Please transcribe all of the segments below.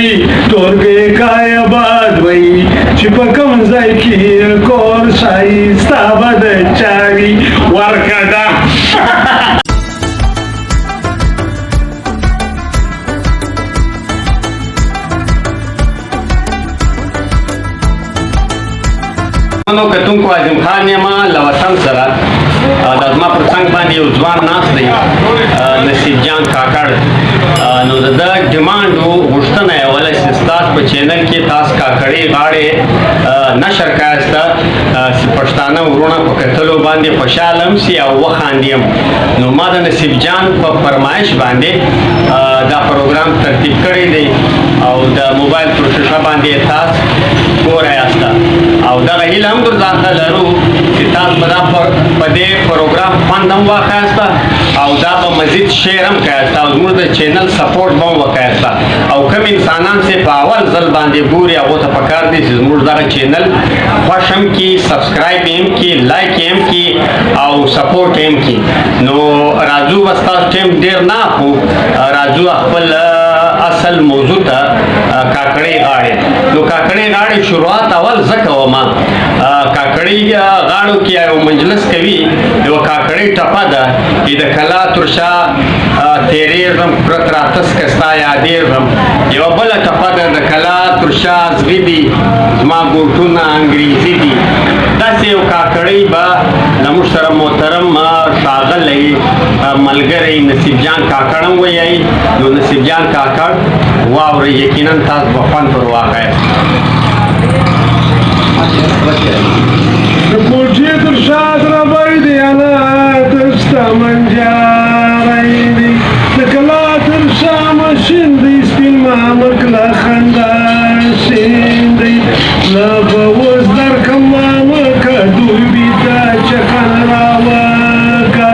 مای تورګې کای باد وای چې په کوم ځای کې کور شایسته به د چاوي ورکړه نو کتونکو اعظم خان یم له وطن سره د زما پر څنګ باندې یو ځوان ناست دی نصیب جان کاکړ نو د ده ډیمانډ و غوښتنه یې وله چې ستاسو په چینل کې تاسو کاکړې غاړې نشر کایسته چې پښتانه ورونه په کتلو باندې خوشحاله هم سي او وخاندي هم نو ما د نصیب جان په فرمایش باندې دا پروګرام ترتیب کړی دی او د موبایل پر شیشه باندې تاسو ګورئ یاسته او دغه هیله هم در ځان ته لرو چې تاسو به دا په دې پروګرام خوند هم واخیسته او دا به مزید شیر هم کایسته او زموږ د چینل سپورټ به هم وکایسته او کوم انسانان چې په اول ځل باندې ګوري هغو ته پکار دی چې زموږ دغه چینل خوښ هم کړي سبسکرایب یې هم کړي لایک یې هم کړي او سپورټ یې هم کړي نو راځو به ستاسو ټایم ډېر نه اخلو راځو خپل اصل موضوع ته کاکړې غاړې نو کاکړې غاړې شروعات اول زه کوم کاکړې غاړو کې یو مجلس کوي یو کاکړې ټپه ده چې د کلا ترشا تیریږم پرت راتس که ستا یادېږم یوه بله ټپه ده د کلا ترشا زغي دي زما ګوټونه انګریزي دي داسې یو کاکړۍ به زموږ سره محترم ښاغلی ملګری نصیب جان کاکړ هم ویایي نو نصیب جان کاکړ واورئ یقینا تاسو به خوند پر واخیست د کوټې تر شا دربی دی تر شته منجاری دی د کلا تر شا مشین دی سپین مامک له خندا شین دی له به اوس درکم مامکه دوبي ته چکن راوکه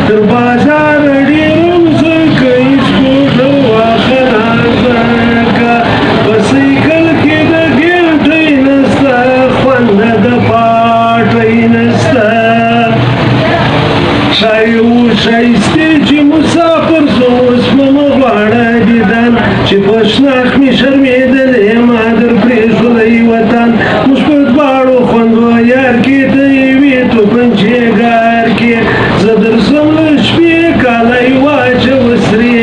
تر بازار ډېرم زکه سپوټر واخله زکه په سیکل کې د ګیلټۍ نسته خوند د پاټۍ نسته ښایي ښایستې چې مسافر زه اوس مه غواړه دیدن چې په شناخت مې شرمېدلې ما در پرېښودی وطن موږ په دواړو خوندو یار کې د یوې توپنچې ګار کې زه درځم له شپې کالی واچوه سرې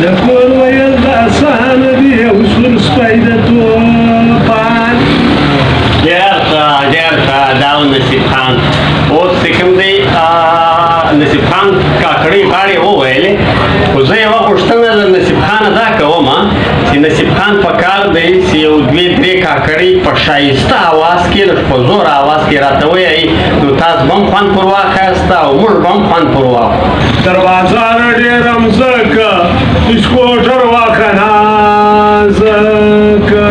د کور ویل د اسانه دي اوس ورسپی د توپان ډېر ښه دا و نصیب خان اوس چې کوم دی نصیب خان کاکړۍ غاړې وویلې خو زه یوه غوښتنه د نصیب خان ادا کوم چې نصیب خان په کار دی چې یو دوې درې کاکړۍ په ښایسته اواز کې لږ په زور اواز کې راته ویایي نو تاسو به هم خوند پر واخیسته او موږ به هم خوند پر واخلو تر بازار ډېرم زکه سکوټر واخله زکه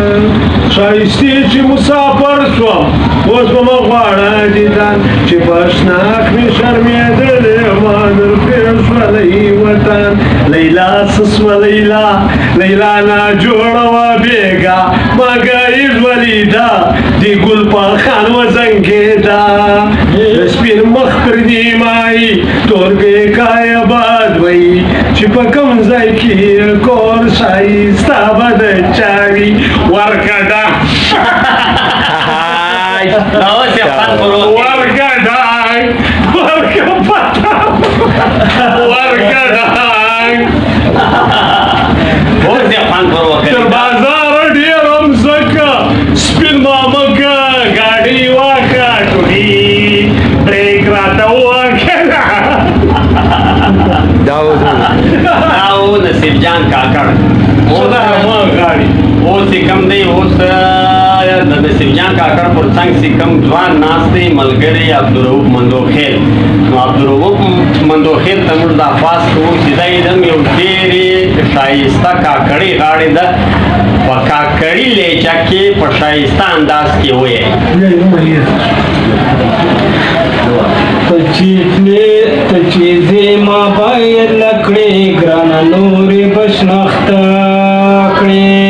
ښایستې چې مسافر شوم اوس به مه غواړه دیدن چې په شناخت مې شرمېدلې ما در پرېښودی وطن لیلا څه سوه لیلا لیلا ناجوړه وه بېګا مګریز ولیده د ګل په خان وزنګېده د سپین مخ پر نیمایي تورګې کایه باد وی چې په کوم ځای کې کور ښایسته به د چاوي ورکړه اوس یې خوند پر ورکړه اوس یې خوند پر وکړي تر بازار ډېرم زکه سپین مامکه ګاډۍ واکه ټولي بریک راته وکړه دا و نصیب جان کاکړ اوس چې کوم دی اوس د نصیب جان کاکړ پر څنګ چې کوم ځوان ناست دی ملګری عبدالرؤف مندوخیل نو عبدالرؤف مندوخیل ته موږ دا خواست کوو چې دا یې هم یو ډېرې ښایسته کاکړۍ غاړې ده په کاکړي لهجه کې په ښایسته انداز کې ویایي ته چې زما باید لکړې ګرانه نورې بشناخته کړې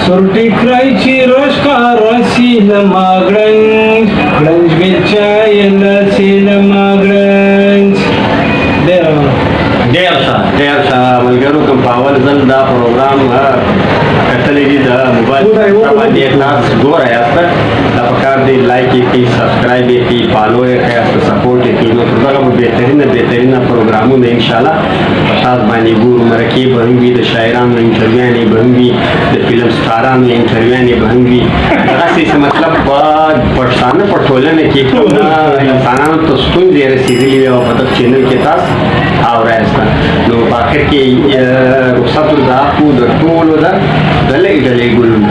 سورټي کړی چې رشکاره سي له ما ګړنج ګړنج بېچایې لسې له ما ګړنج ډېر ښه ملګرو کوم په اول ځل دا پروګرام کتلی ډیری د موبایل باندې تاسو ګورئ یاست دا پکار دی لایک یې کړئ سبسکرایب یې کړئ فالو یې کړئ او سپورټ یې کړئ نو دغه به بهترینه پروګرامونه انشاءالله په تاسو باندې ګورو مرکې به هم وي د شاعرانو انټرویوانې به هم وي د فلم سټارانو انټرویوانې به هم وي دغسې څه مطلب په پښتانه په ټولنه کې کوم انسانانو ته ستونزې رسېدلي وي او په دغه چینل کې تاسو اورئ نو په آخر کې رخصت الزحف د ټولو ده د لږې ډلې ګلونه